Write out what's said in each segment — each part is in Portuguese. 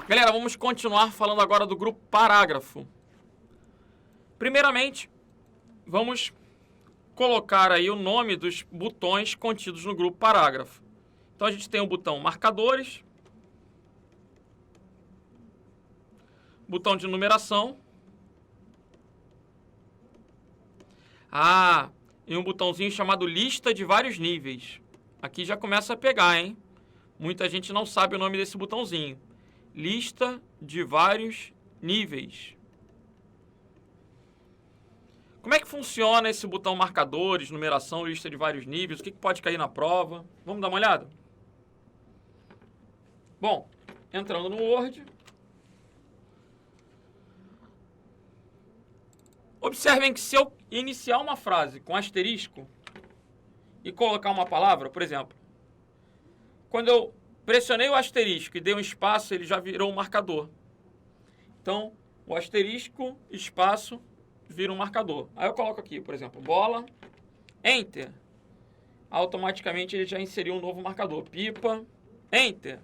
Galera, vamos continuar falando agora do grupo parágrafo. Primeiramente, vamos colocar aí o nome dos botões contidos no grupo parágrafo. Então a gente tem o botão marcadores, botão de numeração, e um botãozinho chamado lista de vários níveis. Aqui já começa a pegar, hein? Muita gente não sabe o nome desse botãozinho. Lista de vários níveis. Como é que funciona esse botão marcadores, numeração, lista de vários níveis? O que pode cair na prova? Vamos dar uma olhada? Bom, entrando no Word. Observem que se eu iniciar uma frase com asterisco e colocar uma palavra, por exemplo, quando eu pressionei o asterisco e dei um espaço, ele já virou um marcador. Então, o asterisco, espaço, vira um marcador. Aí eu coloco aqui, por exemplo, bola, Enter. Automaticamente ele já inseriu um novo marcador. Pipa, Enter.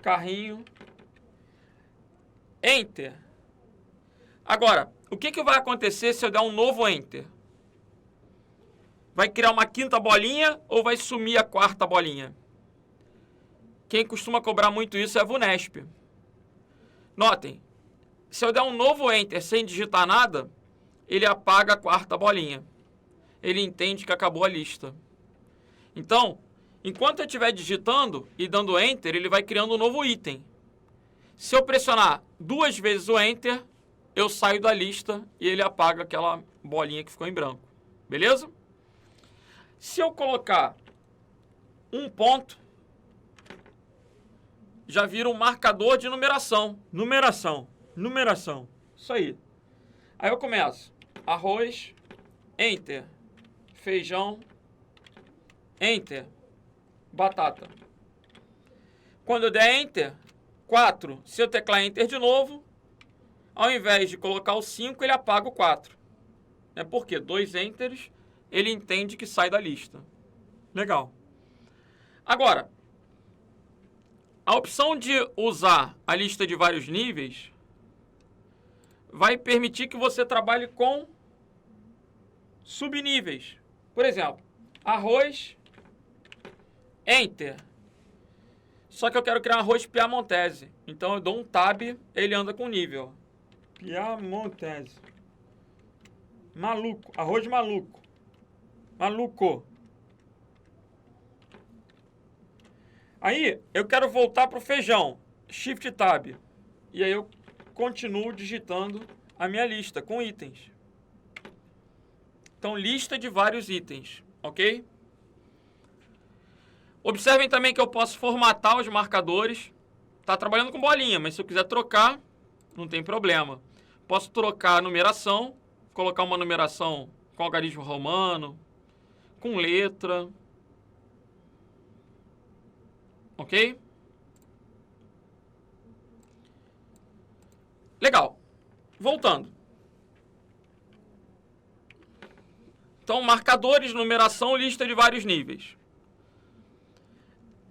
Carrinho, Enter. Agora, o que vai acontecer se eu der um novo Enter? Vai criar uma quinta bolinha ou vai sumir a quarta bolinha? Quem costuma cobrar muito isso é a VUNESP. Notem, se eu der um novo Enter sem digitar nada, ele apaga a quarta bolinha. Ele entende que acabou a lista. Então, enquanto eu estiver digitando e dando Enter, ele vai criando um novo item. Se eu pressionar 2 vezes o Enter, eu saio da lista e ele apaga aquela bolinha que ficou em branco. Beleza? Se eu colocar um ponto, já vira um marcador de numeração. Numeração. Isso aí. Aí eu começo. Arroz, Enter. Feijão, Enter. Batata. Quando eu der Enter, 4. Se eu teclar Enter de novo, ao invés de colocar o 5, ele apaga o 4. Por quê? 2 Enters, ele entende que sai da lista. Legal. Agora, a opção de usar a lista de vários níveis vai permitir que você trabalhe com subníveis. Por exemplo, arroz, Enter. Só que eu quero criar um arroz piamontese. Então eu dou um Tab, ele anda com nível. Piamontese. Maluco. Arroz maluco. Maluco. Aí eu quero voltar para o feijão. Shift Tab. E aí eu continuo digitando a minha lista com itens. Então, lista de vários itens. Ok? Observem também que eu posso formatar os marcadores. Está trabalhando com bolinha, mas se eu quiser trocar, não tem problema. Posso trocar a numeração, colocar uma numeração com algarismo romano, com letra. Ok? Legal. Voltando. Então, marcadores, numeração, lista de vários níveis.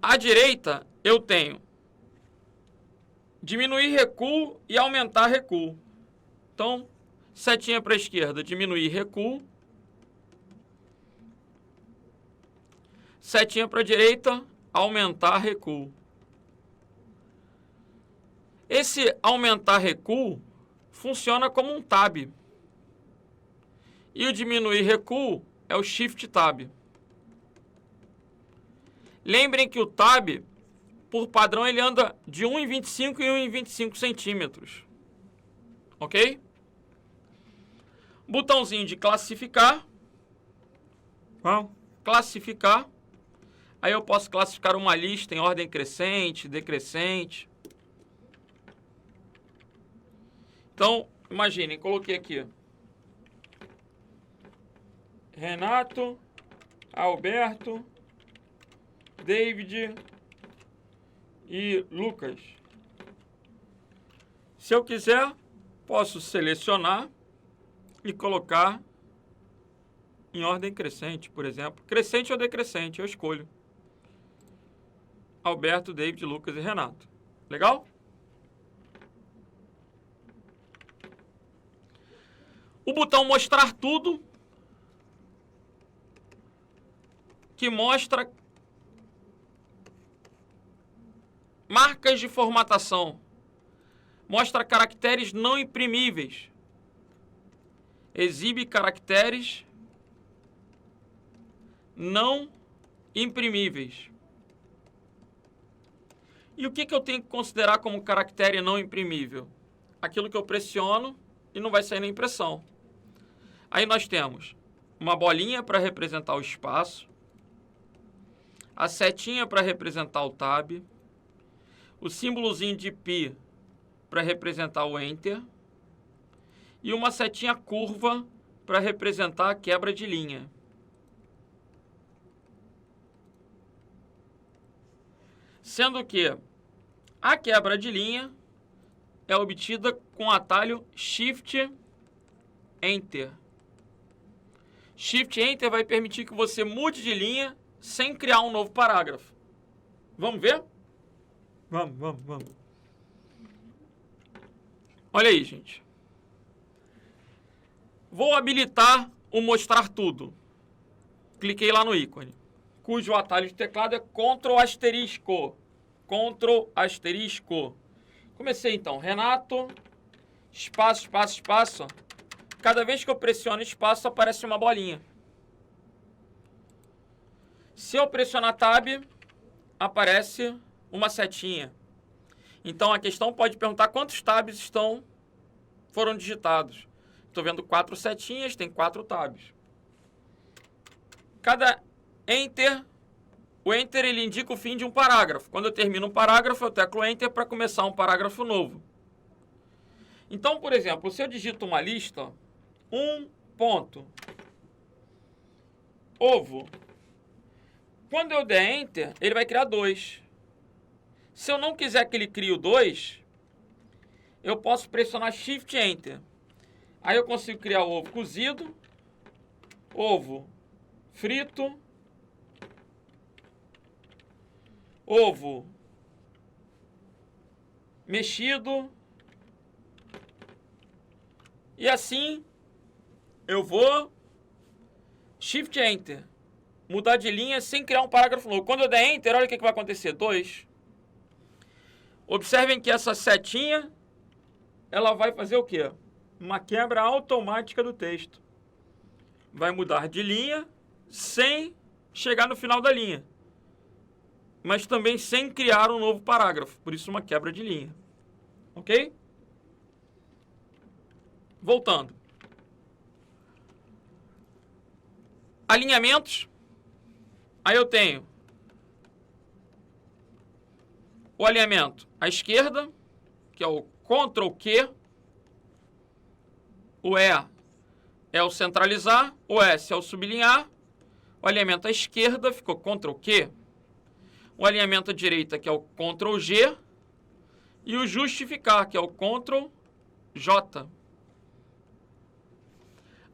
À direita, eu tenho diminuir recuo e aumentar recuo. Então, setinha para a esquerda, diminuir recuo. Setinha para a direita, aumentar recuo. Esse aumentar recuo funciona como um Tab. E o diminuir recuo é o Shift Tab. Lembrem que o Tab, por padrão, ele anda de 1,25 em 1,25 centímetros. Ok? Botãozinho de classificar. Classificar. Aí eu posso classificar uma lista em ordem crescente, decrescente. Então, imaginem, coloquei aqui Renato, Alberto, David e Lucas. Se eu quiser, posso selecionar e colocar em ordem crescente, por exemplo. Crescente ou decrescente, eu escolho. Alberto, David, Lucas e Renato. Legal? O botão mostrar tudo, que mostra marcas de formatação, mostra caracteres não imprimíveis, exibe caracteres não imprimíveis. E o que eu tenho que considerar como caractere não imprimível? Aquilo que eu pressiono e não vai sair na impressão. Aí nós temos uma bolinha para representar o espaço, a setinha para representar o tab, o símbolozinho de pi para representar o enter e uma setinha curva para representar a quebra de linha. Sendo que a quebra de linha é obtida com o atalho Shift Enter. Shift Enter vai permitir que você mude de linha sem criar um novo parágrafo. Vamos ver? Vamos. Olha aí, gente. Vou habilitar o mostrar tudo. Cliquei lá no ícone, cujo atalho de teclado é Ctrl asterisco. Ctrl asterisco. Comecei então, Renato, espaço, espaço, espaço. Cada vez que eu pressiono espaço, aparece uma bolinha. Se eu pressionar Tab, aparece uma setinha. Então a questão pode perguntar quantos tabs foram digitados. Estou vendo 4 setinhas, tem 4 tabs. Cada Enter, o Enter ele indica o fim de um parágrafo. Quando eu termino um parágrafo, eu teclo Enter para começar um parágrafo novo. Então, por exemplo, se eu digito uma lista, ovo. Quando eu der Enter, ele vai criar 2. Se eu não quiser que ele crie o 2, eu posso pressionar Shift Enter. Aí eu consigo criar o ovo cozido, ovo frito, ovo mexido. E assim eu vou Shift Enter. Mudar de linha sem criar um parágrafo novo. Quando eu der Enter, olha o que vai acontecer. 2. Observem que essa setinha, ela vai fazer o quê? Uma quebra automática do texto. Vai mudar de linha sem chegar no final da linha. Mas também sem criar um novo parágrafo. Por isso, uma quebra de linha. Ok? Voltando. Alinhamentos. Aí eu tenho o alinhamento à esquerda, que é o Ctrl Q. O E é o centralizar, o S é o sublinhar. O alinhamento à esquerda ficou Ctrl Q. O alinhamento à direita, que é o Ctrl G. E o justificar, que é o Ctrl J.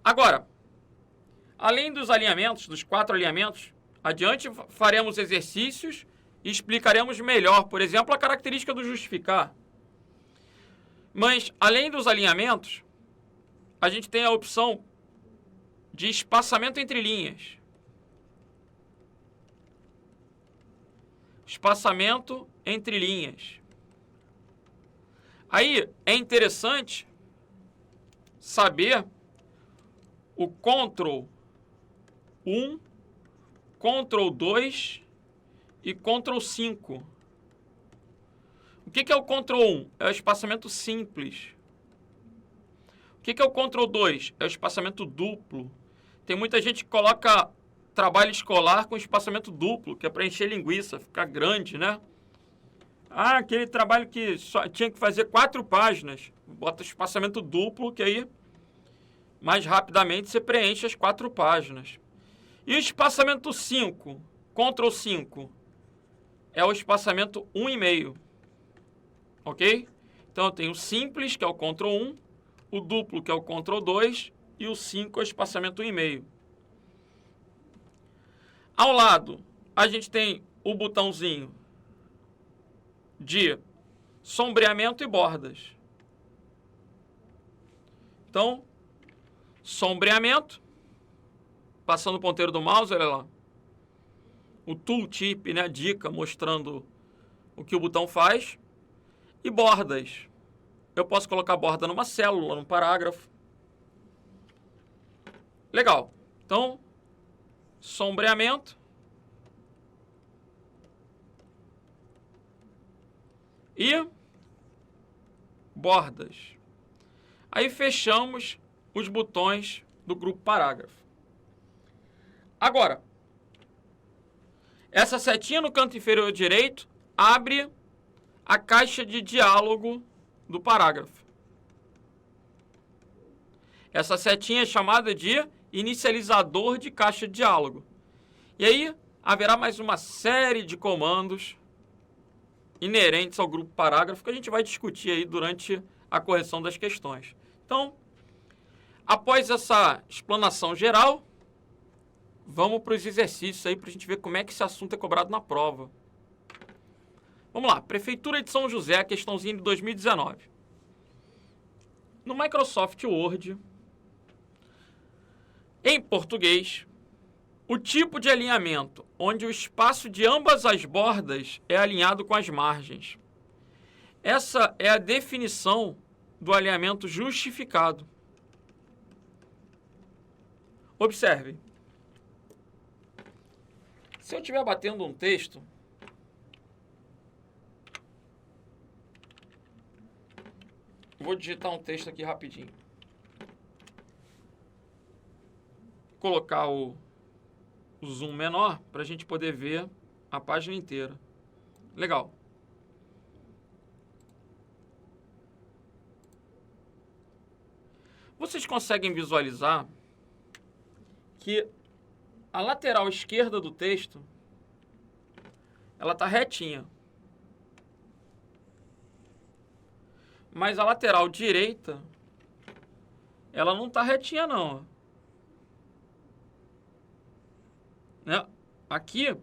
Agora, além dos alinhamentos, dos 4 alinhamentos, adiante faremos exercícios e explicaremos melhor, por exemplo, a característica do justificar. Mas, além dos alinhamentos, a gente tem a opção de espaçamento entre linhas. Espaçamento entre linhas. Aí é interessante saber o Ctrl 1, Ctrl 2 e Ctrl 5. O que é o Ctrl 1? É o espaçamento simples. O que é o Ctrl 2? É o espaçamento duplo. Tem muita gente que coloca trabalho escolar com espaçamento duplo, que é para encher linguiça, ficar grande, né? Ah, aquele trabalho que só tinha que fazer 4 páginas. Bota espaçamento duplo, que aí mais rapidamente você preenche as 4 páginas. E o espaçamento 5, Ctrl 5, é o espaçamento 1,5. Ok? Então eu tenho o simples, que é o Ctrl 1, o duplo, que é o Ctrl 2, e o 5 é o espaçamento 1,5. Ao lado, a gente tem o botãozinho de sombreamento e bordas. Então, sombreamento, passando o ponteiro do mouse, olha lá. O tooltip, né, a dica mostrando o que o botão faz. E bordas. Eu posso colocar borda numa célula, num parágrafo. Legal. Então, sombreamento. E bordas. Aí fechamos os botões do grupo parágrafo. Agora, essa setinha no canto inferior direito abre a caixa de diálogo do parágrafo. Essa setinha é chamada de inicializador de caixa de diálogo. E aí haverá mais uma série de comandos inerentes ao grupo parágrafo que a gente vai discutir aí durante a correção das questões. Então, após essa explanação geral, vamos para os exercícios aí para a gente ver como é que esse assunto é cobrado na prova. Vamos lá, Prefeitura de São José, questãozinha de 2019. No Microsoft Word, em português, o tipo de alinhamento onde o espaço de ambas as bordas é alinhado com as margens. Essa é a definição do alinhamento justificado. Observe. Se eu estiver batendo um texto, vou digitar um texto aqui rapidinho. Colocar o zoom menor para a gente poder ver a página inteira. Legal. Vocês conseguem visualizar que a lateral esquerda do texto ela está retinha. Mas a lateral direita ela não está retinha não. Né? Aqui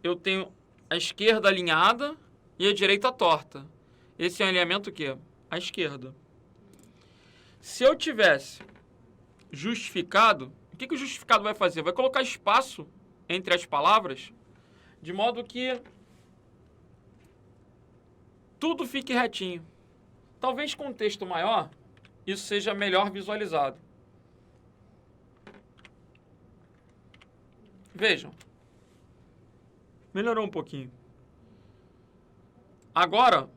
eu tenho a esquerda alinhada e a direita torta. Esse é um alinhamento o quê? À esquerda. Se eu tivesse justificado, o que o justificado vai fazer? Vai colocar espaço entre as palavras, de modo que tudo fique retinho. Talvez com um texto maior, isso seja melhor visualizado. Vejam. Melhorou um pouquinho. Agora,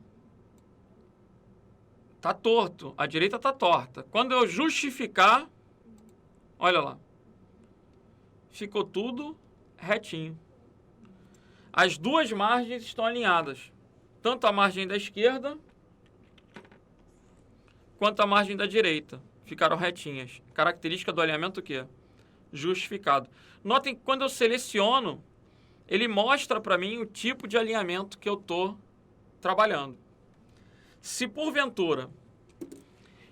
tá torto. A direita tá torta. Quando eu justificar, olha lá. Ficou tudo retinho. As duas margens estão alinhadas. Tanto a margem da esquerda quanto a margem da direita. Ficaram retinhas. Característica do alinhamento o quê? Justificado. Notem que quando eu seleciono, ele mostra para mim o tipo de alinhamento que eu estou trabalhando. Se porventura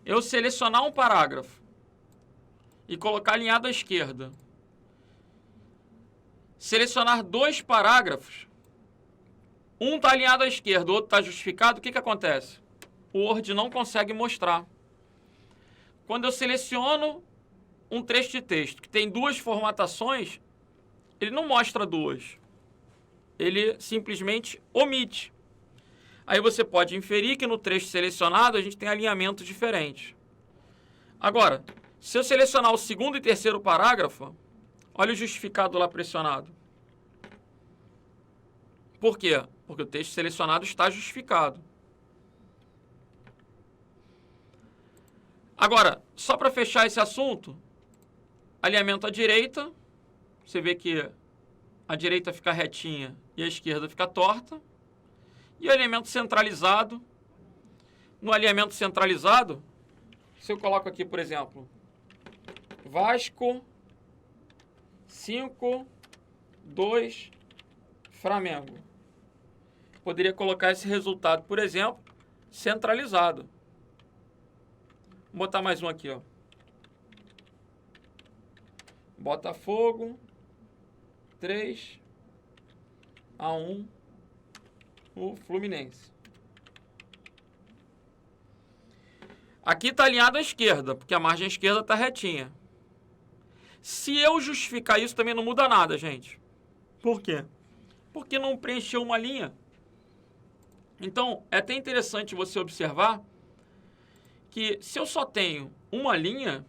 eu selecionar um parágrafo e colocar alinhado à esquerda, selecionar dois parágrafos, um está alinhado à esquerda, o outro está justificado, o que acontece? O Word não consegue mostrar. Quando eu seleciono um trecho de texto que tem duas formatações, ele não mostra duas. Ele simplesmente omite. Aí você pode inferir que no trecho selecionado a gente tem alinhamentos diferentes. Agora, se eu selecionar o segundo e terceiro parágrafo, olha o justificado lá pressionado. Por quê? Porque o texto selecionado está justificado. Agora, só para fechar esse assunto, alinhamento à direita, você vê que a direita fica retinha e a esquerda fica torta. E o alinhamento centralizado, no alinhamento centralizado, se eu coloco aqui, por exemplo, Vasco 5-2 Flamengo. Poderia colocar esse resultado, por exemplo, centralizado. Vou botar mais um aqui, ó. Botafogo 3-1 o Fluminense. Aqui está alinhado à esquerda, porque a margem esquerda está retinha. Se eu justificar isso, também não muda nada, gente. Por quê? Porque não preencheu uma linha. Então, é até interessante você observar que se eu só tenho uma linha,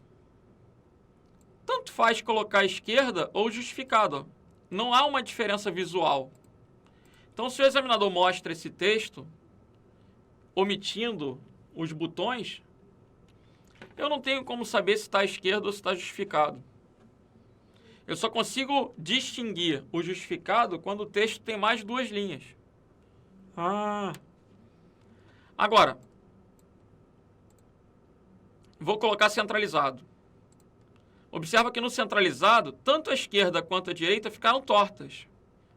tanto faz colocar à esquerda ou justificado. Não há uma diferença visual. Então, se o examinador mostra esse texto, omitindo os botões, eu não tenho como saber se está à esquerda ou se está justificado. Eu só consigo distinguir o justificado quando o texto tem mais duas linhas. Agora, vou colocar centralizado. Observa que no centralizado, tanto a esquerda quanto a direita ficaram tortas,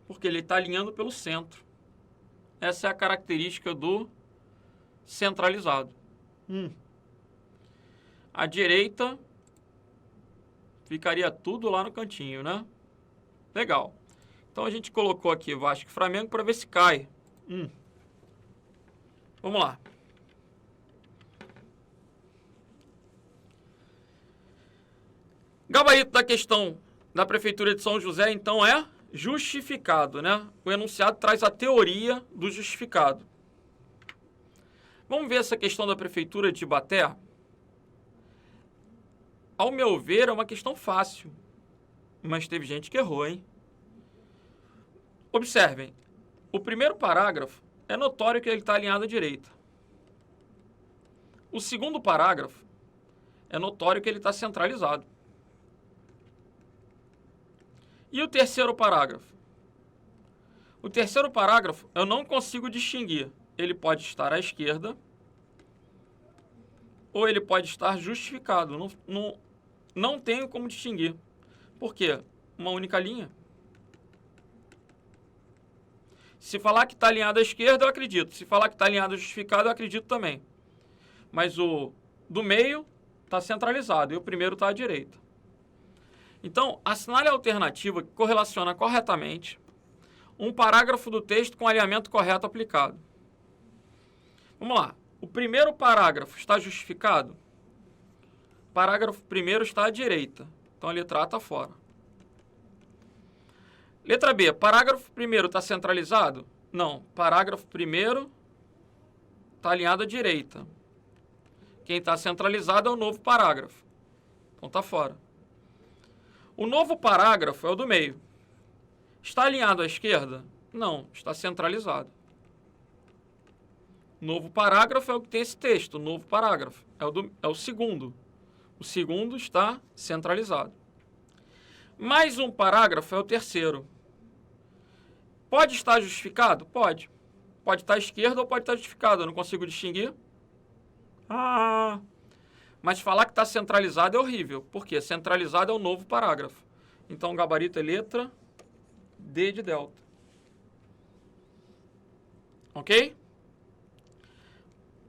porque ele está alinhando pelo centro. Essa é a característica do centralizado. A direita ficaria tudo lá no cantinho, né? Legal. Então a gente colocou aqui Vasco e Flamengo para ver se cai. Vamos lá. Gabarito da questão da Prefeitura de São José, então, é justificado, né? O enunciado traz a teoria do justificado. Vamos ver essa questão da Prefeitura de Ibaté? Ao meu ver, é uma questão fácil. Mas teve gente que errou, hein? Observem. O primeiro parágrafo é notório que ele está alinhado à direita. O segundo parágrafo é notório que ele está centralizado. E o terceiro parágrafo? O terceiro parágrafo eu não consigo distinguir. Ele pode estar à esquerda ou ele pode estar justificado. Não tenho como distinguir. Por quê? Uma única linha. Se falar que está alinhado à esquerda, eu acredito. Se falar que está alinhado justificado, eu acredito também. Mas o do meio está centralizado e o primeiro está à direita. Então, assinale a alternativa que correlaciona corretamente um parágrafo do texto com o alinhamento correto aplicado. Vamos lá. O primeiro parágrafo está justificado? O parágrafo primeiro está à direita. Então, a letra A está fora. Letra B. Parágrafo primeiro está centralizado? Não. Parágrafo primeiro está alinhado à direita. Quem está centralizado é o novo parágrafo. Então, está fora. O novo parágrafo é o do meio. Está alinhado à esquerda? Não, está centralizado. Novo parágrafo é o que tem esse texto, novo parágrafo. É o segundo. O segundo está centralizado. Mais um parágrafo é o terceiro. Pode estar justificado? Pode. Pode estar à esquerda ou pode estar justificado. Eu não consigo distinguir. Mas falar que está centralizado é horrível. Por quê? Centralizado é o novo parágrafo. Então, o gabarito é letra D de delta. Ok?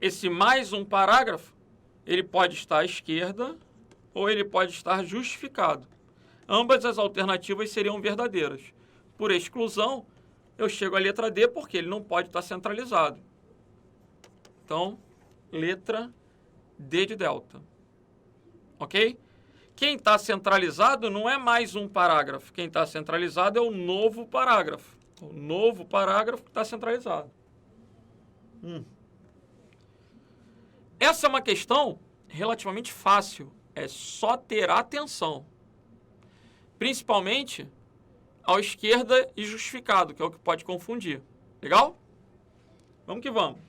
Esse mais um parágrafo, ele pode estar à esquerda ou ele pode estar justificado. Ambas as alternativas seriam verdadeiras. Por exclusão, eu chego à letra D porque ele não pode estar centralizado. Então, letra D de delta. Ok? Quem está centralizado não é mais um parágrafo. Quem está centralizado é o novo parágrafo. O novo parágrafo que está centralizado. Essa é uma questão relativamente fácil. É só ter atenção. Principalmente ao esquerda e justificado, que é o que pode confundir. Legal? Vamos que vamos.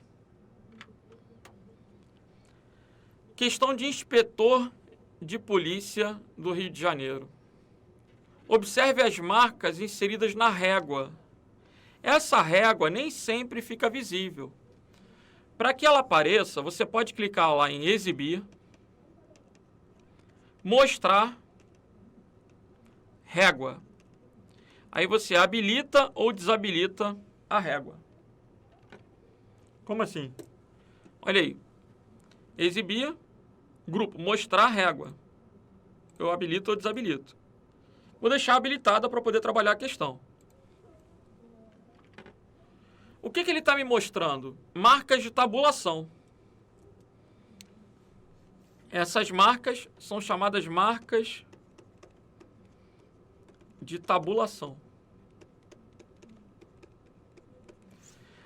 Questão de inspetor de polícia do Rio de Janeiro. Observe as marcas inseridas na régua. Essa régua nem sempre fica visível. Para que ela apareça, você pode clicar lá em exibir, mostrar, régua. Aí você habilita ou desabilita a régua. Como assim? Olha aí. Exibir, grupo, mostrar régua. Eu habilito ou desabilito. Vou deixar habilitada para poder trabalhar a questão. O que ele está me mostrando? Marcas de tabulação. Essas marcas são chamadas marcas de tabulação.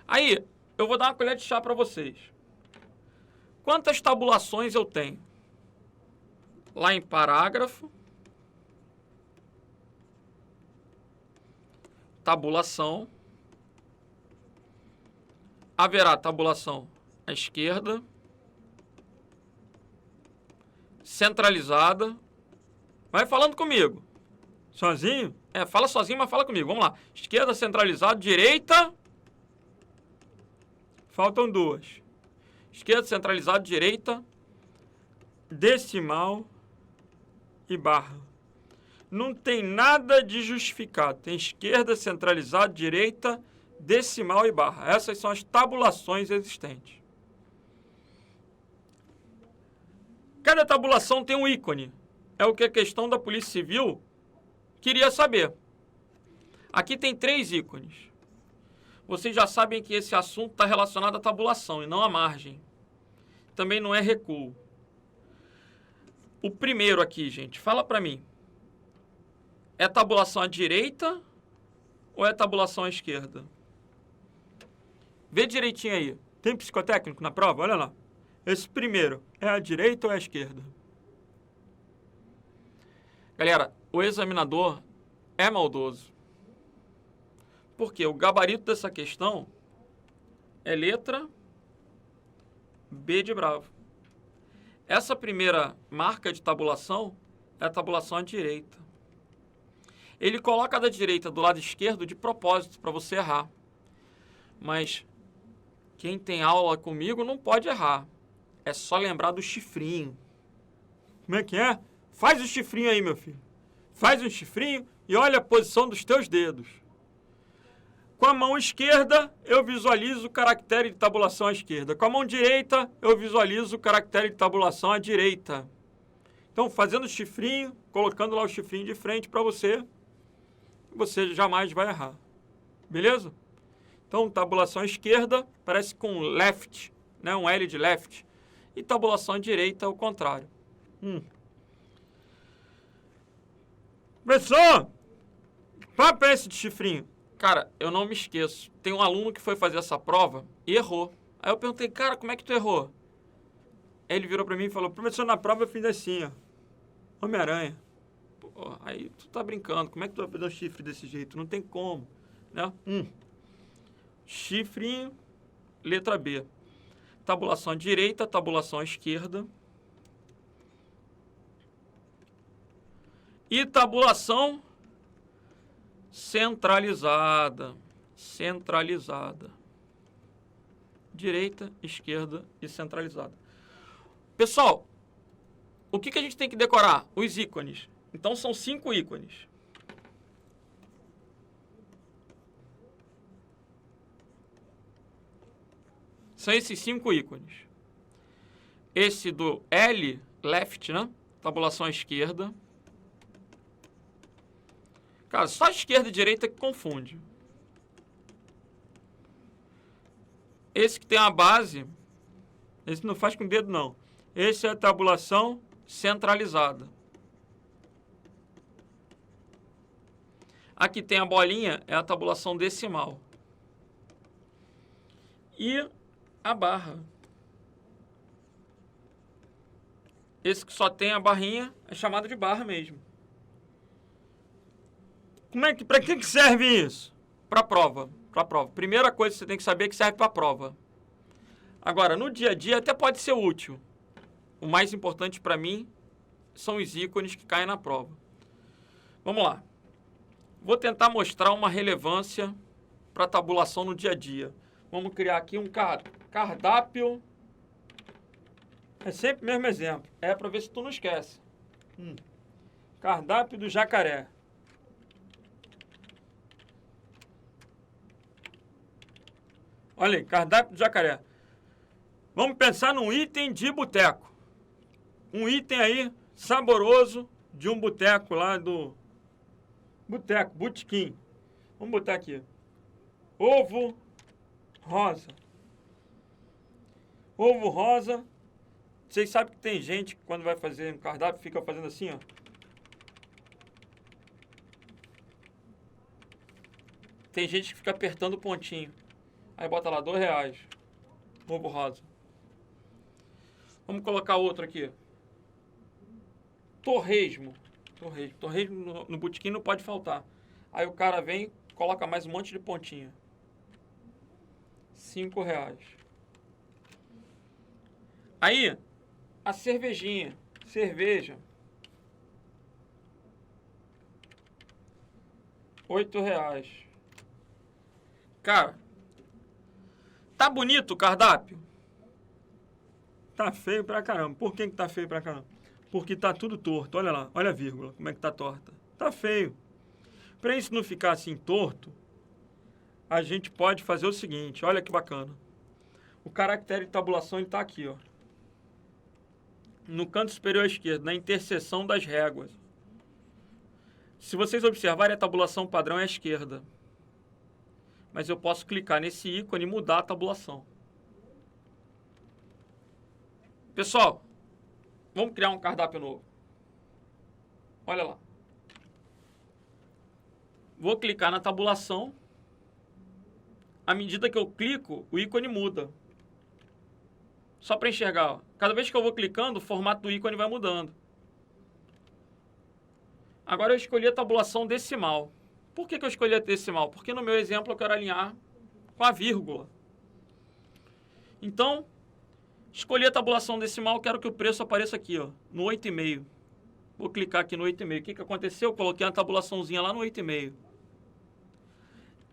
Aí, eu vou dar uma colher de chá para vocês. Quantas tabulações eu tenho? Lá em parágrafo, tabulação, haverá tabulação à esquerda, centralizada. Vai falando comigo. Sozinho? Fala sozinho, mas fala comigo. Vamos lá. Esquerda, centralizada, direita. Faltam duas. Esquerda, centralizada, direita, decimal e barra. Não tem nada de justificado. Tem esquerda, centralizada, direita, decimal e barra. Essas são as tabulações existentes. Cada tabulação tem um ícone. É o que a questão da Polícia Civil queria saber. Aqui tem 3 ícones. Vocês já sabem que esse assunto está relacionado à tabulação e não à margem. Também não é recuo. O primeiro aqui, gente, fala para mim. É tabulação à direita ou é tabulação à esquerda? Vê direitinho aí. Tem psicotécnico na prova? Olha lá. Esse primeiro, é à direita ou é à esquerda? Galera, o examinador é maldoso. Porque o gabarito dessa questão é letra B de bravo. Essa primeira marca de tabulação é a tabulação à direita. Ele coloca a da direita do lado esquerdo de propósito, para você errar. Mas quem tem aula comigo não pode errar. É só lembrar do chifrinho. Como é que é? Faz o chifrinho aí, meu filho. Faz um chifrinho e olha a posição dos teus dedos. Com a mão esquerda, eu visualizo o caractere de tabulação à esquerda. Com a mão direita, eu visualizo o caractere de tabulação à direita. Então, fazendo o chifrinho, colocando lá o chifrinho de frente para você, você jamais vai errar. Beleza? Então, tabulação à esquerda parece com left, né? Um L de left. E tabulação à direita, o contrário. Professor, papo é esse de chifrinho? Cara, eu não me esqueço. Tem um aluno que foi fazer essa prova e errou. Aí eu perguntei, cara, como é que tu errou? Aí ele virou pra mim e falou, professor, na prova eu fiz assim, ó. Homem-Aranha. Aí tu tá brincando. Como é que tu vai fazer um chifre desse jeito? Não tem como, né? Chifrinho, letra B. Tabulação à direita, tabulação à esquerda. E tabulação centralizada. Centralizada. Direita, esquerda e centralizada. Pessoal, o que a gente tem que decorar? Os ícones. Então, são 5 ícones. São esses 5 ícones. Esse do L, left, né? Tabulação à esquerda. Cara, só esquerda e direita que confunde. Esse que tem a base, esse não faz com o dedo, não. Esse é a tabulação centralizada. Aqui tem a bolinha, é a tabulação decimal. E a barra. Esse que só tem a barrinha é chamado de barra mesmo. Para que serve isso? Para prova. Para prova. Primeira coisa que você tem que saber é que serve para prova. Agora, no dia a dia até pode ser útil. O mais importante para mim são os ícones que caem na prova. Vamos lá. Vou tentar mostrar uma relevância para tabulação no dia a dia. Vamos criar aqui um cardápio. É sempre o mesmo exemplo. É para ver se tu não esquece. Cardápio do jacaré. Olha aí, cardápio do jacaré. Vamos pensar num item de boteco. Um item aí saboroso de um boteco lá do... Boteco, botequim. Vamos botar aqui. Ovo rosa. Ovo rosa. Vocês sabem que tem gente que quando vai fazer um cardápio fica fazendo assim, ó. Tem gente que fica apertando o pontinho. Aí bota lá, R$2. Ovo rosa. Vamos colocar outro aqui. Torresmo. Torresmo no botequim não pode faltar. Aí o cara vem, coloca mais um monte de pontinha. R$5. Aí, a cervejinha. Cerveja. R$8. Cara, tá bonito o cardápio? Tá feio pra caramba. Por que tá feio pra caramba? Porque tá tudo torto. Olha lá, olha a vírgula, como é que tá torta. Tá feio. Pra isso não ficar assim torto, a gente pode fazer o seguinte, olha que bacana. O caractere de tabulação ele tá aqui, ó. No canto superior à esquerda, na interseção das réguas. Se vocês observarem, a tabulação padrão é à esquerda. Mas eu posso clicar nesse ícone e mudar a tabulação. Pessoal, vamos criar um cardápio novo. Olha lá. Vou clicar na tabulação. À medida que eu clico, o ícone muda. Só para enxergar. Ó. Cada vez que eu vou clicando, o formato do ícone vai mudando. Agora eu escolhi a tabulação decimal. Por que eu escolhi a decimal? Porque no meu exemplo eu quero alinhar com a vírgula. Então, escolhi a tabulação decimal, quero que o preço apareça aqui, ó, no 8,5. Vou clicar aqui no 8,5. O que aconteceu? Eu coloquei uma tabulaçãozinha lá no 8,5.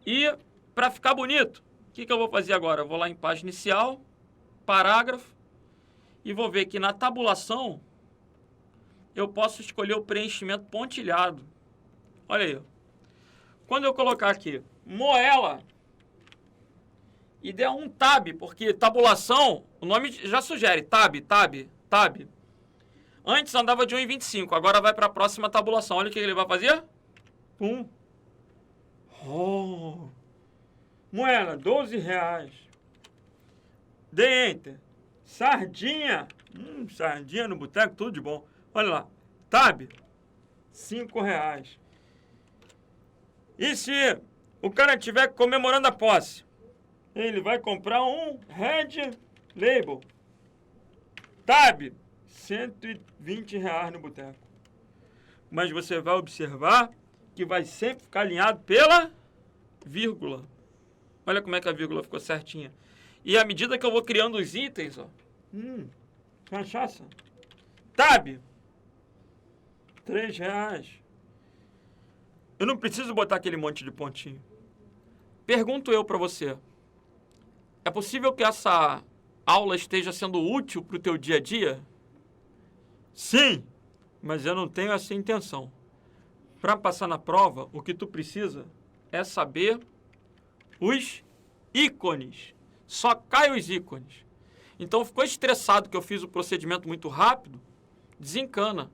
E, para ficar bonito, o que eu vou fazer agora? Eu vou lá em página inicial, parágrafo, e vou ver que na tabulação eu posso escolher o preenchimento pontilhado. Olha aí. Quando eu colocar aqui, moela, e der um tab, porque tabulação, o nome já sugere, tab. Antes andava de 1,25, agora vai para a próxima tabulação. Olha o que ele vai fazer. Pum. Oh. Moela, R$12. Dê Enter. Sardinha. Sardinha no boteco, tudo de bom. Olha lá. Tab. R$5. E se o cara estiver comemorando a posse? Ele vai comprar um Red Label. Tab. R$120 no boteco. Mas você vai observar que vai sempre ficar alinhado pela vírgula. Olha como é que a vírgula ficou certinha. E à medida que eu vou criando os itens, ó. Cachaça. Tab. R$3. Eu não preciso botar aquele monte de pontinho. Pergunto eu para você. É possível que essa aula esteja sendo útil para o teu dia a dia? Sim, mas eu não tenho essa intenção. Para passar na prova, o que tu precisa é saber os ícones. Só cai os ícones. Então, ficou estressado que eu fiz o procedimento muito rápido? Desencana.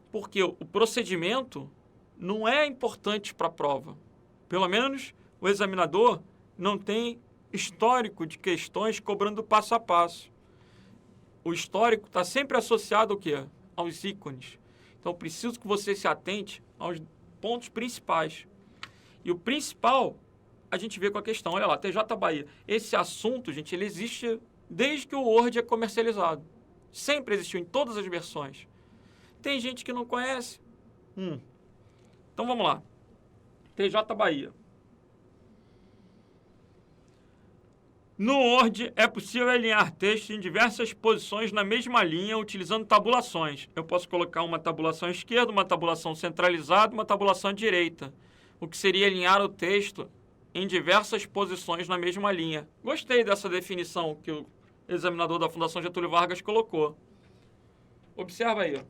Porque o procedimento não é importante para a prova. Pelo menos o examinador não tem histórico de questões cobrando passo a passo. O histórico está sempre associado ao quê? Aos ícones. Então, preciso que você se atente aos pontos principais. E o principal, a gente vê com a questão. Olha lá, TJ Bahia. Esse assunto, gente, ele existe desde que o Word é comercializado. Sempre existiu em todas as versões. Tem gente que não conhece. Então, vamos lá. TJ Bahia. No Word, é possível alinhar textos em diversas posições na mesma linha, utilizando tabulações. Eu posso colocar uma tabulação esquerda, uma tabulação centralizada, uma tabulação direita. O que seria alinhar o texto em diversas posições na mesma linha. Gostei dessa definição que o examinador da Fundação Getúlio Vargas colocou. Observa aí. Ó.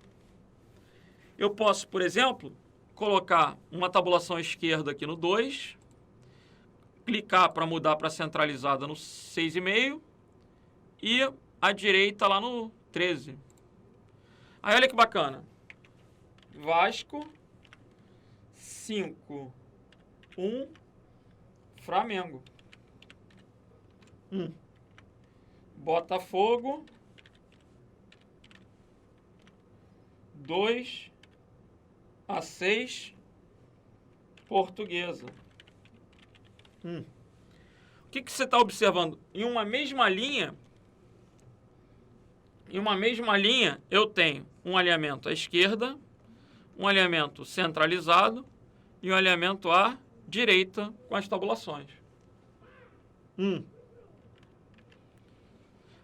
Eu posso, por exemplo, colocar uma tabulação esquerda aqui no 2, clicar para mudar para centralizada no 6,5 e a direita lá no 13. Aí olha que bacana. Vasco 5-1 Flamengo. Botafogo 2-6 Portuguesa. O que você está observando? Em uma mesma linha, eu tenho um alinhamento à esquerda, um alinhamento centralizado e um alinhamento à direita com as tabulações.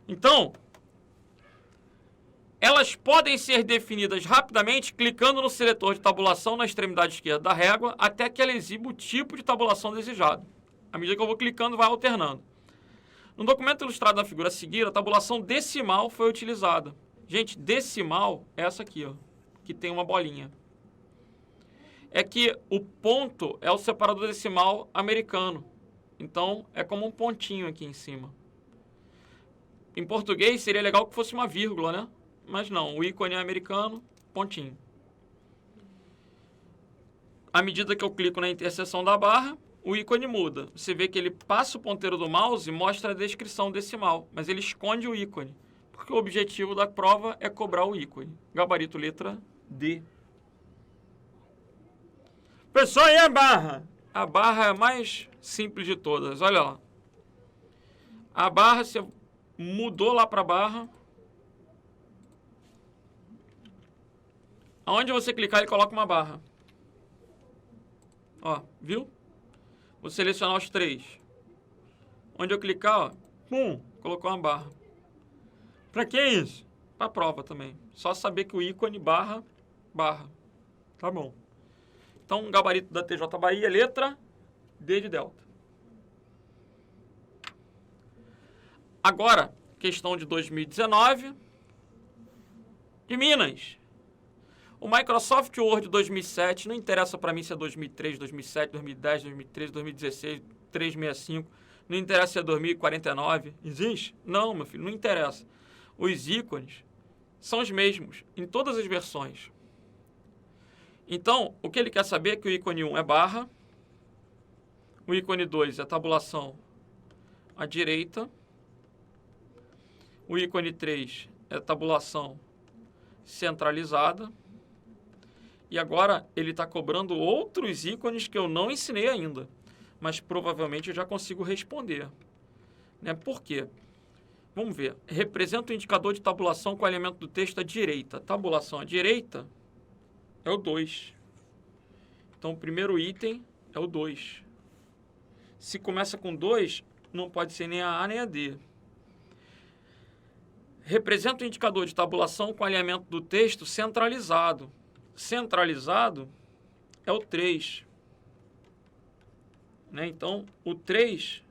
Então, elas podem ser definidas rapidamente clicando no seletor de tabulação na extremidade esquerda da régua até que ela exiba o tipo de tabulação desejado. À medida que eu vou clicando, vai alternando. No documento ilustrado na figura a seguir, a tabulação decimal foi utilizada. Gente, decimal é essa aqui, ó, que tem uma bolinha. É que o ponto é o separador decimal americano. Então, é como um pontinho aqui em cima. Em português, seria legal que fosse uma vírgula, né? Mas não, o ícone é americano, pontinho. À medida que eu clico na interseção da barra, o ícone muda. Você vê que ele passa o ponteiro do mouse e mostra a descrição decimal, mas ele esconde o ícone, porque o objetivo da prova é cobrar o ícone. Gabarito letra D. Pessoal, e a barra? A barra é a mais simples de todas, olha lá. A barra, você mudou lá para a barra. Aonde você clicar, ele coloca uma barra. Ó, viu? Vou selecionar os 3. Onde eu clicar, ó, pum, colocou uma barra. Pra que isso? Pra prova também. Só saber que o ícone barra. Tá bom. Então, gabarito da TJ Bahia, letra D de Delta. Agora, questão de 2019. De Minas. O Microsoft Word 2007, não interessa para mim se é 2003, 2007, 2010, 2013, 2016, 365, não interessa se é 2049, existe? Não, meu filho, não interessa. Os ícones são os mesmos em todas as versões. Então, o que ele quer saber é que o ícone 1 é barra, o ícone 2 é tabulação à direita, o ícone 3 é tabulação centralizada, e agora ele está cobrando outros ícones que eu não ensinei ainda, mas provavelmente eu já consigo responder. Né? Por quê? Vamos ver. Representa o indicador de tabulação com o elemento do texto à direita. Tabulação à direita é o 2. Então, o primeiro item é o 2. Se começa com 2, não pode ser nem a A nem a D. Representa o indicador de tabulação com o alinhamento do texto centralizado. Centralizado é o 3. Né? Então, o 3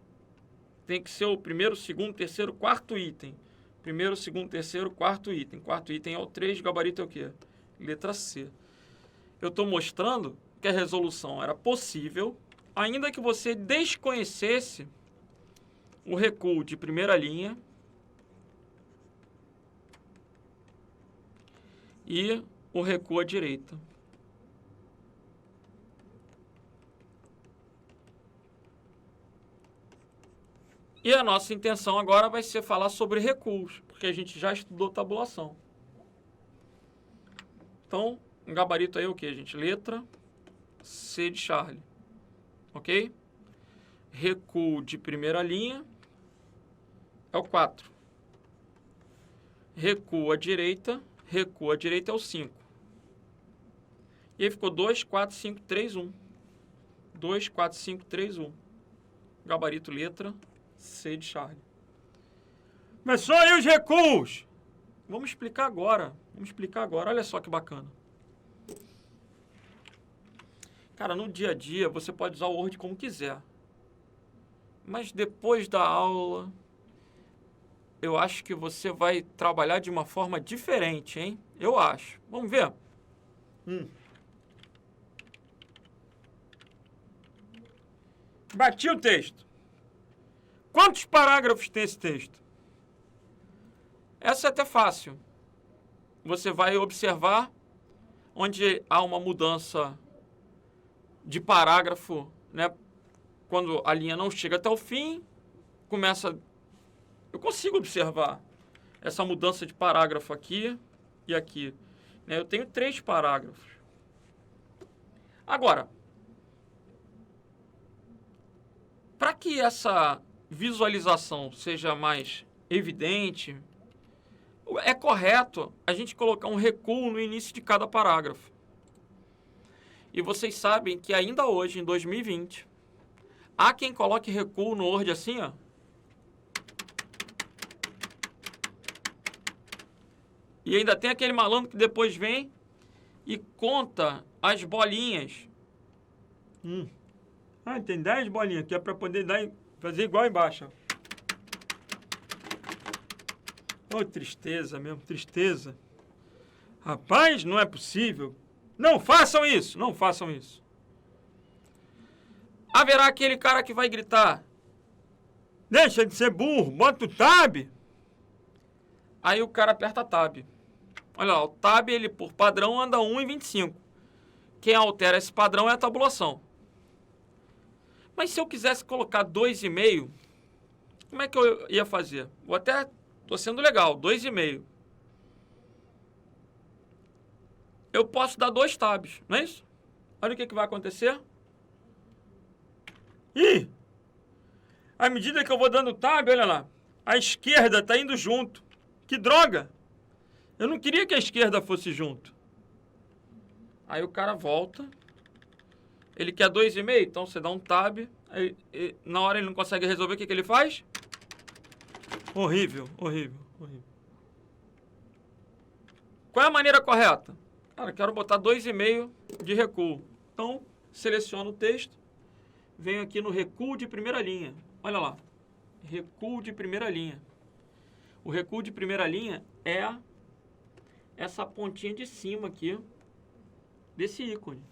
tem que ser o primeiro, segundo, terceiro, quarto item. Primeiro, segundo, terceiro, quarto item. Quarto item é o 3, gabarito é o quê? Letra C. Eu estou mostrando que a resolução era possível, ainda que você desconhecesse o recuo de primeira linha e o recuo à direita. E a nossa intenção agora vai ser falar sobre recuos, porque a gente já estudou tabulação. Então, um gabarito aí é o que, gente? Letra C de Charlie. Ok? Recuo de primeira linha é o 4. Recuo à direita é o 5. E aí ficou 2, 4, 5, 3, 1. 2, 4, 5, 3, 1. Gabarito letra C de Charlie. Mas só aí os recuos! Vamos explicar agora. Olha só que bacana. Cara, no dia a dia você pode usar o Word como quiser. Mas depois da aula, eu acho que você vai trabalhar de uma forma diferente, hein? Eu acho. Vamos ver? Bati o texto. Quantos parágrafos tem esse texto? Essa é até fácil. Você vai observar onde há uma mudança de parágrafo, né? Quando a linha não chega até o fim, começa... Eu consigo observar essa mudança de parágrafo aqui e aqui. Né? Eu tenho 3 parágrafos. Agora, Para que essa visualização seja mais evidente, é correto a gente colocar um recuo no início de cada parágrafo. E vocês sabem que ainda hoje, em 2020, há quem coloque recuo no Word assim, ó. E ainda tem aquele malandro que depois vem e conta as bolinhas. Tem 10 bolinhas, que é para poder fazer igual embaixo. Oh, tristeza mesmo, tristeza. Rapaz, não é possível. Não façam isso, não façam isso. Haverá aquele cara que vai gritar: deixa de ser burro, bota o tab. Aí o cara aperta tab. Olha lá, o tab, ele por padrão anda 1,25. Quem altera esse padrão é a tabulação. Mas se eu quisesse colocar 2,5, como é que eu ia fazer? Vou até... Tô sendo legal, 2,5. Eu posso dar 2 tabs, não é isso? Olha o que vai acontecer. Ih! À medida que eu vou dando tab, olha lá, a esquerda está indo junto. Que droga! Eu não queria que a esquerda fosse junto. Aí o cara volta. Ele quer 2,5, então você dá um tab. Aí, na hora ele não consegue resolver, o que ele faz? Horrível, horrível, horrível. Qual é a maneira correta? Cara, quero botar 2,5 de recuo. Então, seleciono o texto. Venho aqui no recuo de primeira linha. Olha lá. Recuo de primeira linha. O recuo de primeira linha é essa pontinha de cima aqui desse ícone.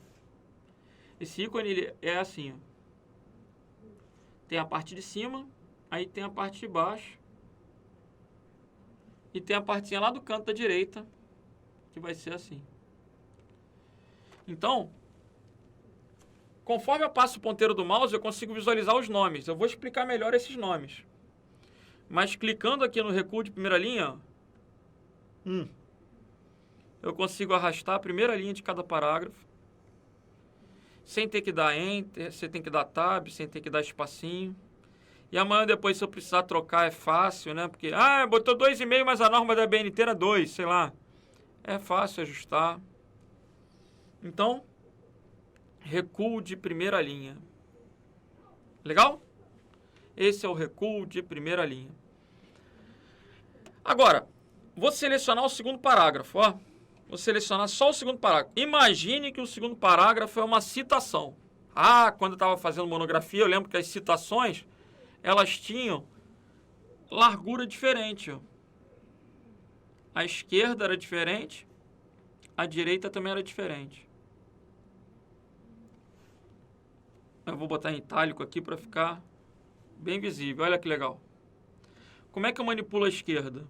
Esse ícone ele é assim, ó. Tem a parte de cima, aí tem a parte de baixo e tem a partezinha lá do canto da direita que vai ser assim. Então, conforme eu passo o ponteiro do mouse, eu consigo visualizar os nomes. Eu vou explicar melhor esses nomes. Mas clicando aqui no recuo de primeira linha, ó, eu consigo arrastar a primeira linha de cada parágrafo, sem ter que dar Enter, sem ter que dar Tab, sem ter que dar espacinho. E amanhã depois, se eu precisar trocar, é fácil, né? Porque, botou 2,5, mas a norma da BNT era 2, sei lá. É fácil ajustar. Então, recuo de primeira linha. Legal? Esse é o recuo de primeira linha. Agora, vou selecionar o segundo parágrafo, ó. Vou selecionar só o segundo parágrafo. Imagine que o segundo parágrafo é uma citação. Quando eu estava fazendo monografia, eu lembro que as citações, elas tinham largura diferente, ó. A esquerda era diferente, a direita também era diferente. Eu vou botar em itálico aqui para ficar bem visível. Olha que legal. Como é que eu manipulo a esquerda?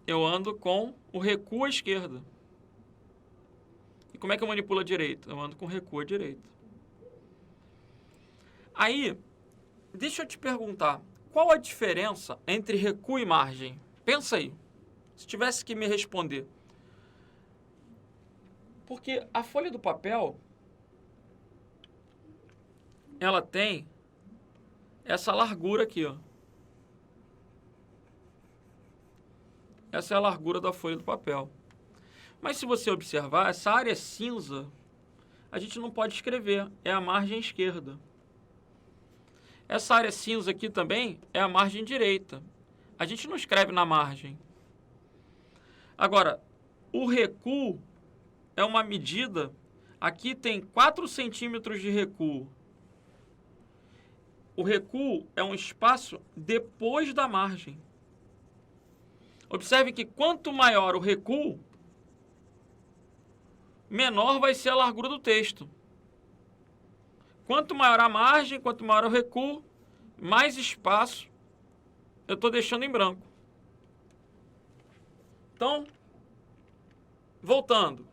Eu ando com o recuo à esquerda. E como é que eu manipulo a direita? Eu ando com recuo à direita. Aí, deixa eu te perguntar, qual a diferença entre recuo e margem? Pensa aí, se tivesse que me responder. Porque a folha do papel, ela tem essa largura aqui, ó. Essa é a largura da folha do papel. Mas se você observar, essa área cinza, a gente não pode escrever, é a margem esquerda. Essa área cinza aqui também é a margem direita. A gente não escreve na margem. Agora, o recuo é uma medida, aqui tem 4 centímetros de recuo. O recuo é um espaço depois da margem. Observe que quanto maior o recuo, menor vai ser a largura do texto. Quanto maior a margem, quanto maior o recuo, mais espaço eu estou deixando em branco. Então, voltando.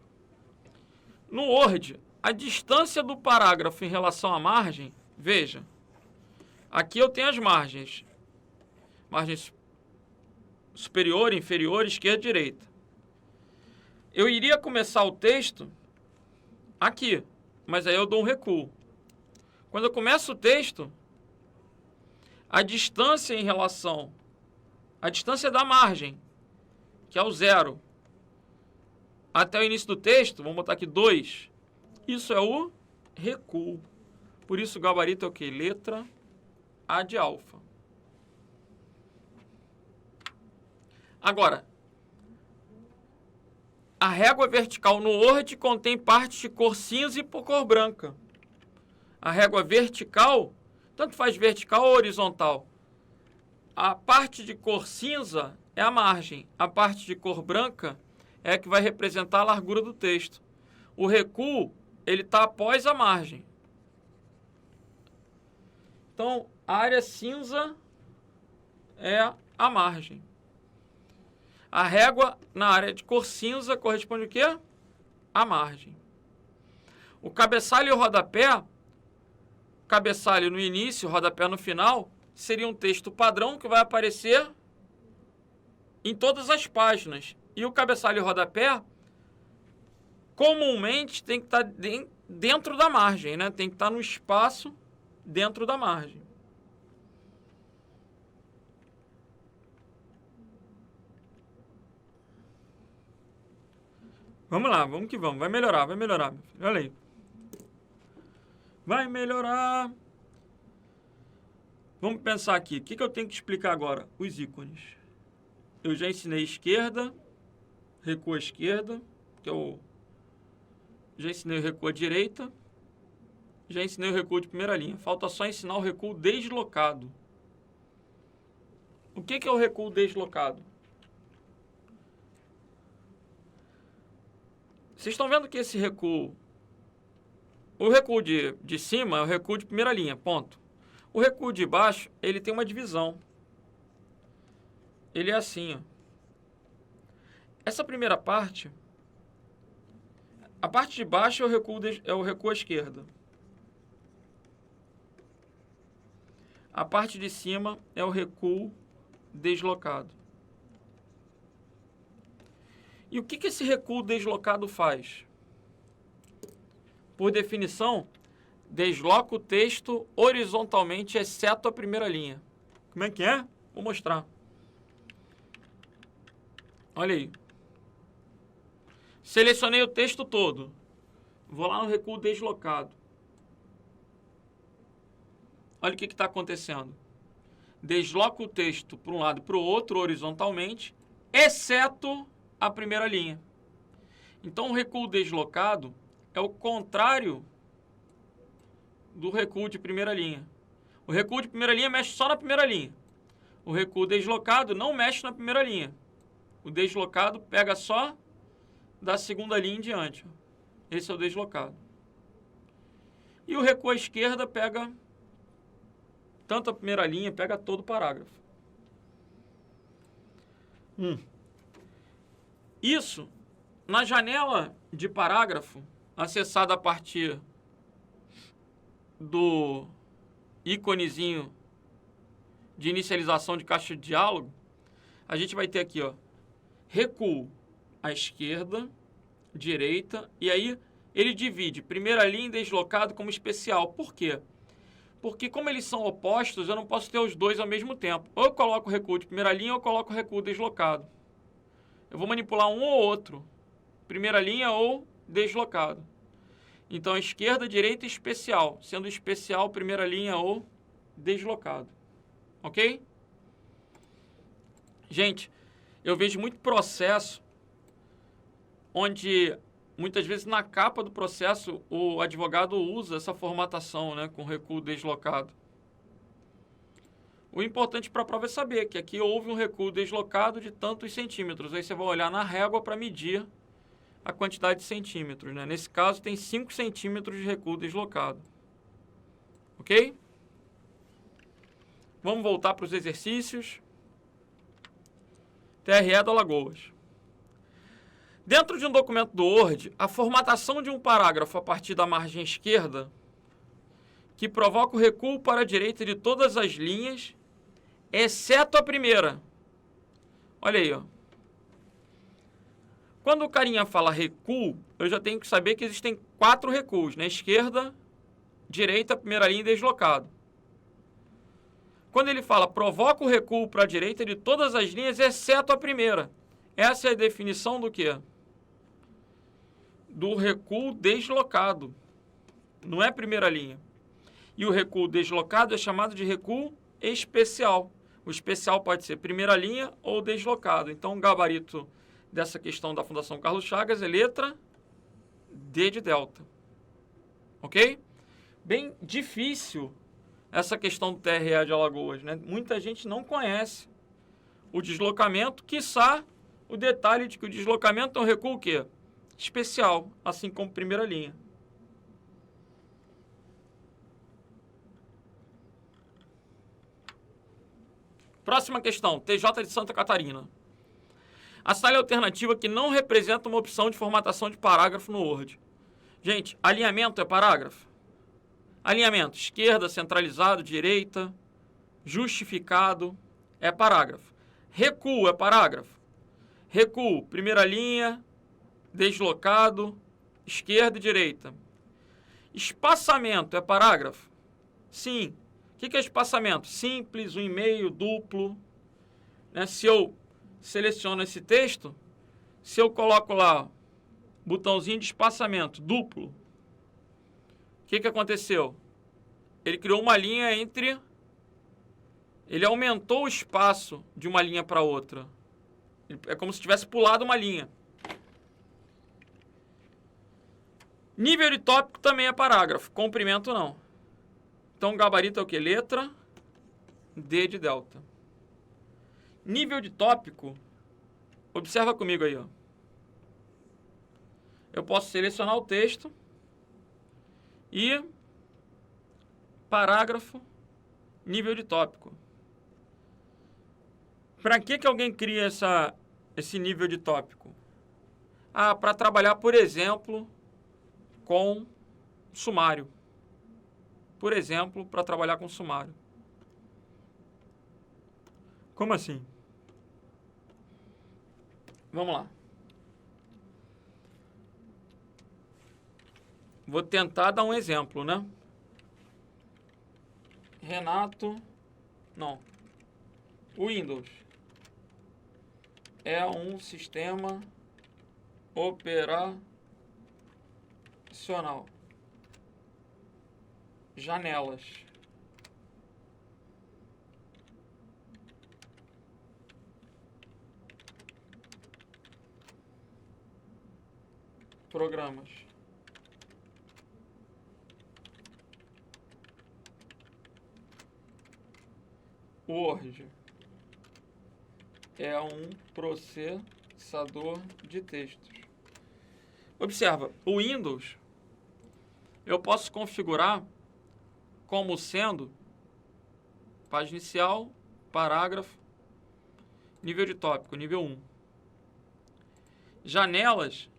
No Word, a distância do parágrafo em relação à margem, veja, aqui eu tenho as margens. Margens superior, inferior, esquerda, direita. Eu iria começar o texto aqui, mas aí eu dou um recuo. Quando eu começo o texto, a distância em relação à distância da margem, que é o 0, até o início do texto, vamos botar aqui 2, isso é o recuo. Por isso o gabarito é o quê? Letra A de alfa. Agora, a régua vertical no Word contém partes de cor cinza e por cor branca. A régua vertical, tanto faz vertical ou horizontal. A parte de cor cinza é a margem. A parte de cor branca é a que vai representar a largura do texto. O recuo, ele está após a margem. Então, a área cinza é a margem. A régua na área de cor cinza corresponde o quê? A margem. O cabeçalho e o rodapé, cabeçalho no início, rodapé no final, seria um texto padrão que vai aparecer em todas as páginas. E o cabeçalho e o rodapé, comumente, tem que estar dentro da margem, né? Tem que estar no espaço dentro da margem. Vamos lá, vamos que vamos. Vai melhorar, meu filho. Olha aí. Vai melhorar. Vamos pensar aqui. O que eu tenho que explicar agora? Os ícones. Eu já ensinei esquerda, recuo à esquerda, que eu já ensinei o recuo à direita, já ensinei o recuo de primeira linha. Falta só ensinar o recuo deslocado. O que é o recuo deslocado? Vocês estão vendo que esse recuo, o recuo de cima é o recuo de primeira linha, ponto. O recuo de baixo, ele tem uma divisão. Ele é assim, ó. Essa primeira parte, a parte de baixo é o recuo à esquerda. A parte de cima é o recuo deslocado. E o que esse recuo deslocado faz? Por definição, desloca o texto horizontalmente, exceto a primeira linha. Como é que é? Vou mostrar. Olha aí. Selecionei o texto todo. Vou lá no recuo deslocado. Olha o que está acontecendo. Desloca o texto para um lado e para o outro horizontalmente, exceto a primeira linha. Então, o recuo deslocado é o contrário do recuo de primeira linha. O recuo de primeira linha mexe só na primeira linha. O recuo deslocado não mexe na primeira linha. O deslocado pega só da segunda linha em diante. Esse é o deslocado. E o recuo à esquerda pega tanto a primeira linha, pega todo o parágrafo. Isso, na janela de parágrafo, acessada a partir do íconezinho de inicialização de caixa de diálogo, a gente vai ter aqui, ó, recuo à esquerda, direita, e aí ele divide primeira linha e deslocado como especial. Por quê? Porque como eles são opostos, eu não posso ter os dois ao mesmo tempo. Ou eu coloco o recuo de primeira linha ou eu coloco o recuo deslocado. Eu vou manipular um ou outro. Primeira linha ou deslocado. Então, esquerda, direita e especial. Sendo especial, primeira linha ou deslocado. Ok? Gente, eu vejo muito processo onde, muitas vezes, na capa do processo, o advogado usa essa formatação, né, com recuo deslocado. O importante para a prova é saber que aqui houve um recuo deslocado de tantos centímetros. Aí você vai olhar na régua para medir a quantidade de centímetros, né? Nesse caso, tem 5 centímetros de recuo deslocado. Ok? Vamos voltar para os exercícios. TRE do Alagoas. Dentro de um documento do Word, a formatação de um parágrafo a partir da margem esquerda, que provoca o recuo para a direita de todas as linhas, exceto a primeira. Olha aí, ó. Quando o carinha fala recuo, eu já tenho que saber que existem 4 recuos, né? Esquerda, direita, primeira linha e deslocado. Quando ele fala provoca o recuo para a direita de todas as linhas, exceto a primeira. Essa é a definição do quê? Do recuo deslocado. Não é primeira linha. E o recuo deslocado é chamado de recuo especial. O especial pode ser primeira linha ou deslocado. Então, o gabarito dessa questão da Fundação Carlos Chagas é letra D de delta. Ok? Bem difícil essa questão do TRE de Alagoas, né? Muita gente não conhece o deslocamento, quiçá o detalhe de que o deslocamento é um recuo o quê? Especial, assim como primeira linha. Próxima questão, TJ de Santa Catarina. Assinale a alternativa que não representa uma opção de formatação de parágrafo no Word. Gente, alinhamento é parágrafo? Alinhamento, esquerda, centralizado, direita, justificado, é parágrafo. Recuo é parágrafo? Recuo, primeira linha, deslocado, esquerda e direita. Espaçamento é parágrafo? Sim. O que é espaçamento? Simples, 1,5, duplo. Né? Se eu seleciono esse texto, se eu coloco lá botãozinho de espaçamento duplo, o que aconteceu? Ele criou uma linha entre... Ele aumentou o espaço de uma linha para outra. É como se tivesse pulado uma linha. Nível de tópico também é parágrafo. Comprimento não. Então, o gabarito é o quê? Letra D de delta. Nível de tópico, observa comigo aí, ó. Eu posso selecionar o texto e parágrafo, nível de tópico. Para que alguém cria esse nível de tópico? Ah, para trabalhar, por exemplo, com sumário. Por exemplo, para trabalhar com sumário. Como assim? Vamos lá. Vou tentar dar um exemplo, né? Renato... Não. O Windows é um sistema operacional. Janelas. Programas. Word é um processador de textos. Observa, o Windows eu posso configurar como sendo página inicial, parágrafo, nível de tópico, nível 1. Janelas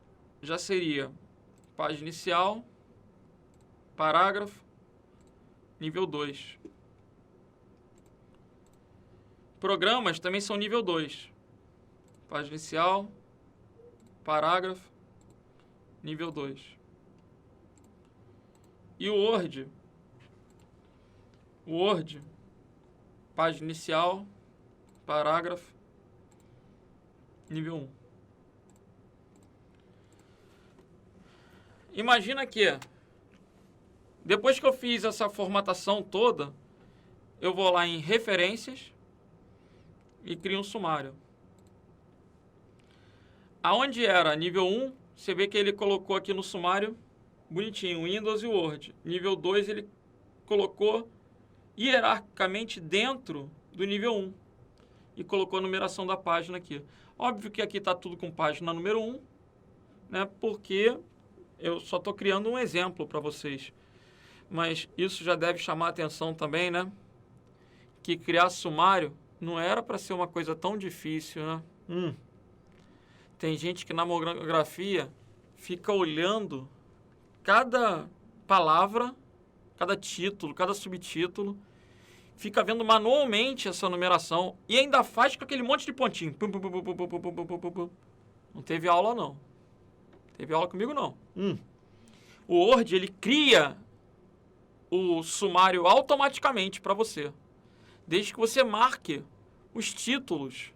já seria página inicial, parágrafo, nível 2. Programas também são nível 2. Página inicial, parágrafo, nível 2. E o Word, página inicial, parágrafo, nível 1. Imagina que, depois que eu fiz essa formatação toda, eu vou lá em referências e crio um sumário. Aonde era nível 1, você vê que ele colocou aqui no sumário, bonitinho, Windows e Word. Nível 2 ele colocou hierarquicamente dentro do nível 1 e colocou a numeração da página aqui. Óbvio que aqui está tudo com página número 1, né, porque eu só estou criando um exemplo para vocês. Mas isso já deve chamar a atenção também, né? Que criar sumário não era para ser uma coisa tão difícil, né? Tem gente que na monografia fica olhando cada palavra, cada título, cada subtítulo, fica vendo manualmente essa numeração e ainda faz com aquele monte de pontinho. Não teve aula, não. Teve aula comigo, não. O Word, ele cria o sumário automaticamente para você, desde que você marque os títulos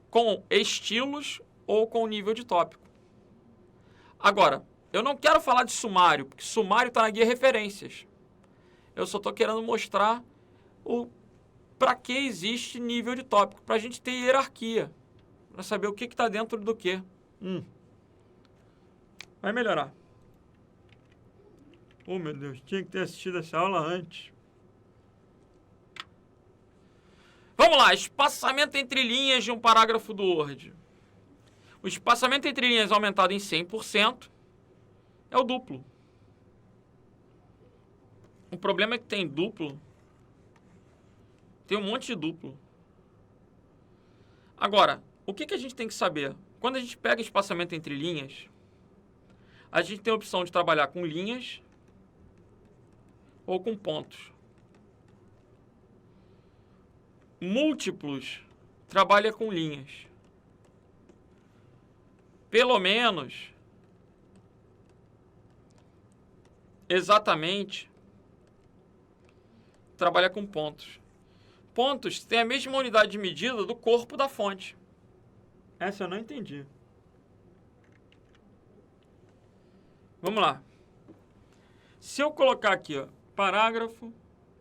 com estilos ou com nível de tópico. Agora, eu não quero falar de sumário, porque sumário está na guia referências. Eu só estou querendo mostrar para que existe nível de tópico, para a gente ter hierarquia, para saber o que está dentro do que. Vai melhorar. Oh, meu Deus, tinha que ter assistido essa aula antes. Vamos lá, espaçamento entre linhas de um parágrafo do Word. O espaçamento entre linhas aumentado em 100% é o duplo. O problema é que tem duplo. Tem um monte de duplo. Agora, o que a gente tem que saber? Quando a gente pega espaçamento entre linhas, a gente tem a opção de trabalhar com linhas ou com pontos. Múltiplos trabalha com linhas. Pelo menos, exatamente, trabalha com pontos. Pontos têm a mesma unidade de medida do corpo da fonte. Essa eu não entendi. Vamos lá. Se eu colocar aqui, ó, parágrafo,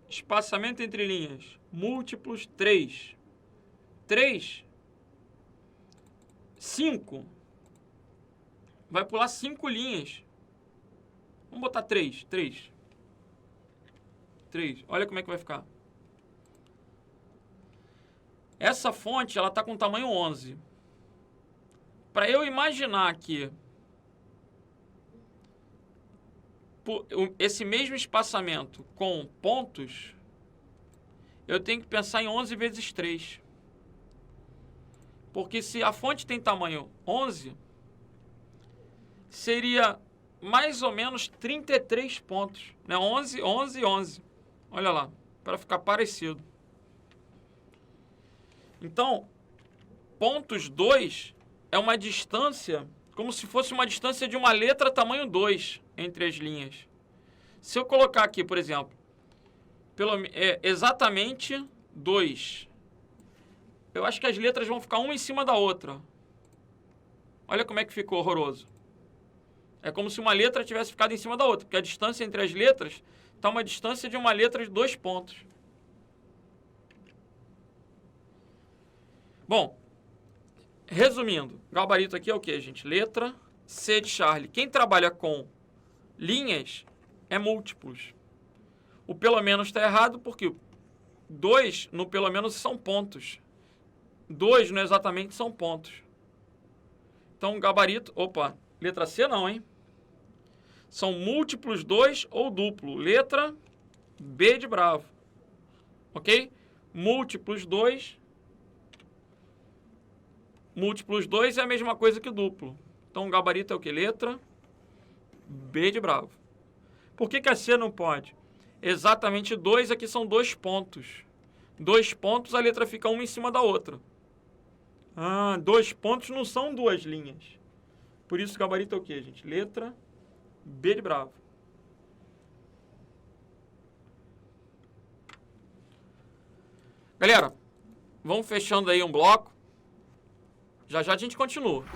espaçamento entre linhas, múltiplos 3. 3, 5. Vai pular 5 linhas. Vamos botar 3. 3. Olha como é que vai ficar. Essa fonte, ela está com tamanho 11. Para eu imaginar que esse mesmo espaçamento com pontos, eu tenho que pensar em 11 vezes 3. Porque se a fonte tem tamanho 11, seria mais ou menos 33 pontos. Né? 11, 11, 11. Olha lá, para ficar parecido. Então, pontos 2 é uma distância, como se fosse uma distância de uma letra tamanho 2 entre as linhas. Se eu colocar aqui, por exemplo, exatamente 2, eu acho que as letras vão ficar uma em cima da outra. Olha como é que ficou horroroso. É como se uma letra tivesse ficado em cima da outra, porque a distância entre as letras está uma distância de uma letra de 2 pontos. Bom, resumindo, gabarito aqui é o que, gente? Letra C de Charlie. Quem trabalha com linhas é múltiplos. O pelo menos está errado porque 2 no pelo menos são pontos. 2 não exatamente são pontos. Então, gabarito... Opa, letra C não, hein? São múltiplos 2 ou duplo. Letra B de bravo. Ok? Múltiplos 2... Múltiplos 2 é a mesma coisa que duplo. Então, o gabarito é o que? Letra B de bravo. Por que a C não pode? Exatamente 2 aqui são 2 pontos. 2 pontos, a letra fica uma em cima da outra. 2 pontos não são 2 linhas. Por isso, o gabarito é o que, gente? Letra B de bravo. Galera, vamos fechando aí um bloco. Já já a gente continua.